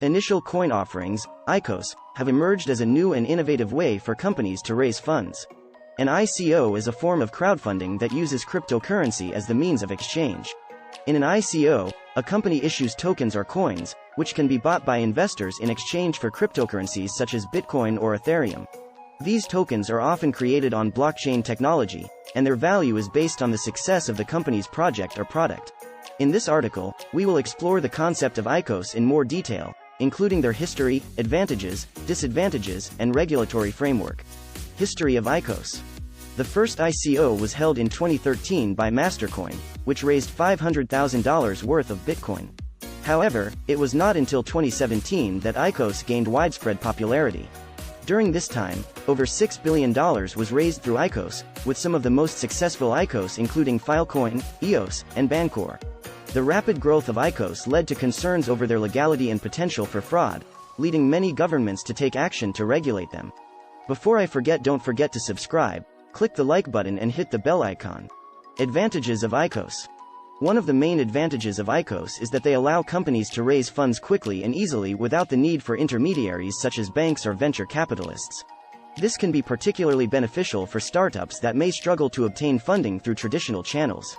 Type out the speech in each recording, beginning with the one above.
Initial coin offerings, ICOs, have emerged as a new and innovative way for companies to raise funds. An ICO is a form of crowdfunding that uses cryptocurrency as the means of exchange. In an ICO, a company issues tokens or coins, which can be bought by investors in exchange for cryptocurrencies such as Bitcoin or Ethereum. These tokens are often created on blockchain technology, and their value is based on the success of the company's project or product. In this article, we will explore the concept of ICOs in more detail, including their history, advantages, disadvantages, and regulatory framework. History of ICOs. The first ICO was held in 2013 by Mastercoin, which raised $500,000 worth of Bitcoin. However, it was not until 2017 that ICOs gained widespread popularity. During this time, over $6 billion was raised through ICOs, with some of the most successful ICOs including Filecoin, EOS, and Bancor. The rapid growth of ICOs led to concerns over their legality and potential for fraud, leading many governments to take action to regulate them. Before I forget, don't forget to subscribe, click the like button and hit the bell icon. Advantages of ICOs. One of the main advantages of ICOs is that they allow companies to raise funds quickly and easily without the need for intermediaries such as banks or venture capitalists. This can be particularly beneficial for startups that may struggle to obtain funding through traditional channels.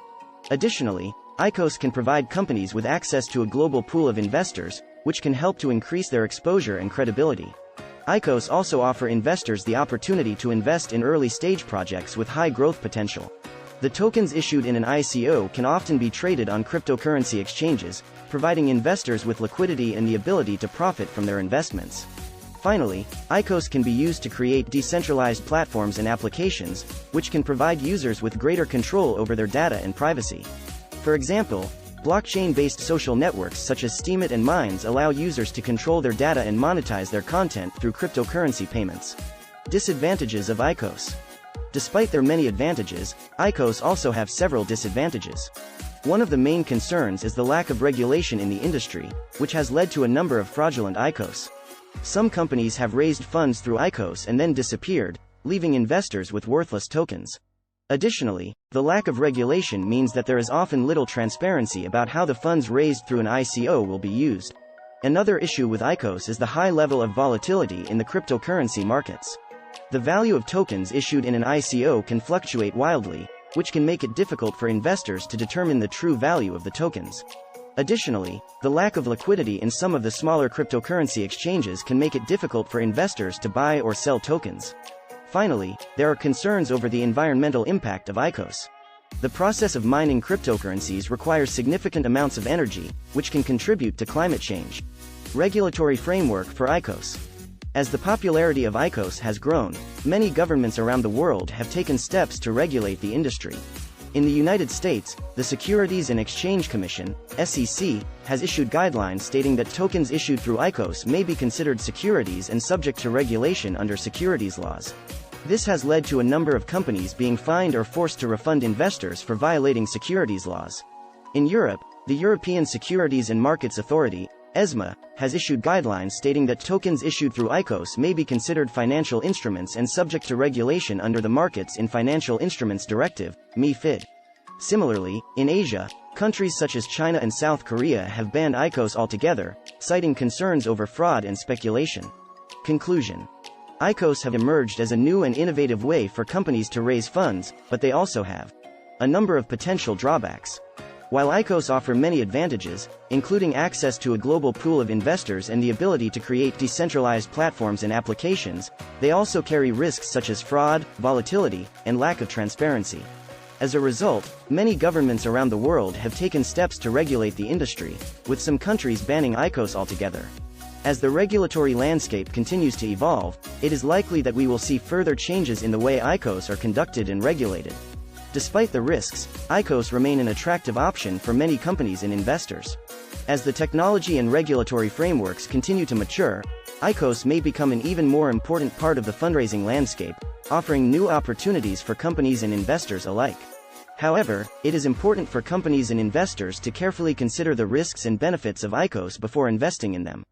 Additionally, ICOs can provide companies with access to a global pool of investors, which can help to increase their exposure and credibility. ICOs also offer investors the opportunity to invest in early-stage projects with high growth potential. The tokens issued in an ICO can often be traded on cryptocurrency exchanges, providing investors with liquidity and the ability to profit from their investments. Finally, ICOs can be used to create decentralized platforms and applications, which can provide users with greater control over their data and privacy. For example, blockchain-based social networks such as Steemit and Minds allow users to control their data and monetize their content through cryptocurrency payments. Disadvantages of ICOs. Despite their many advantages, ICOs also have several disadvantages. One of the main concerns is the lack of regulation in the industry, which has led to a number of fraudulent ICOs. Some companies have raised funds through ICOs and then disappeared, leaving investors with worthless tokens. Additionally, the lack of regulation means that there is often little transparency about how the funds raised through an ICO will be used. Another issue with ICOs is the high level of volatility in the cryptocurrency markets. The value of tokens issued in an ICO can fluctuate wildly, which can make it difficult for investors to determine the true value of the tokens. Additionally, the lack of liquidity in some of the smaller cryptocurrency exchanges can make it difficult for investors to buy or sell tokens. Finally, there are concerns over the environmental impact of ICOs. The process of mining cryptocurrencies requires significant amounts of energy, which can contribute to climate change. Regulatory framework for ICOs. As the popularity of ICOs has grown, many governments around the world have taken steps to regulate the industry. In the United States, the Securities and Exchange Commission, SEC, has issued guidelines stating that tokens issued through ICOs may be considered securities and subject to regulation under securities laws. This has led to a number of companies being fined or forced to refund investors for violating securities laws. In Europe, the European Securities and Markets Authority, ESMA, has issued guidelines stating that tokens issued through ICOs may be considered financial instruments and subject to regulation under the Markets in Financial Instruments Directive, MiFID. Similarly, in Asia, countries such as China and South Korea have banned ICOs altogether, citing concerns over fraud and speculation. Conclusion. ICOs have emerged as a new and innovative way for companies to raise funds, but they also have a number of potential drawbacks. While ICOs offer many advantages, including access to a global pool of investors and the ability to create decentralized platforms and applications, they also carry risks such as fraud, volatility, and lack of transparency. As a result, many governments around the world have taken steps to regulate the industry, with some countries banning ICOs altogether. As the regulatory landscape continues to evolve, it is likely that we will see further changes in the way ICOs are conducted and regulated. Despite the risks, ICOs remain an attractive option for many companies and investors. As the technology and regulatory frameworks continue to mature, ICOs may become an even more important part of the fundraising landscape, offering new opportunities for companies and investors alike. However, it is important for companies and investors to carefully consider the risks and benefits of ICOs before investing in them.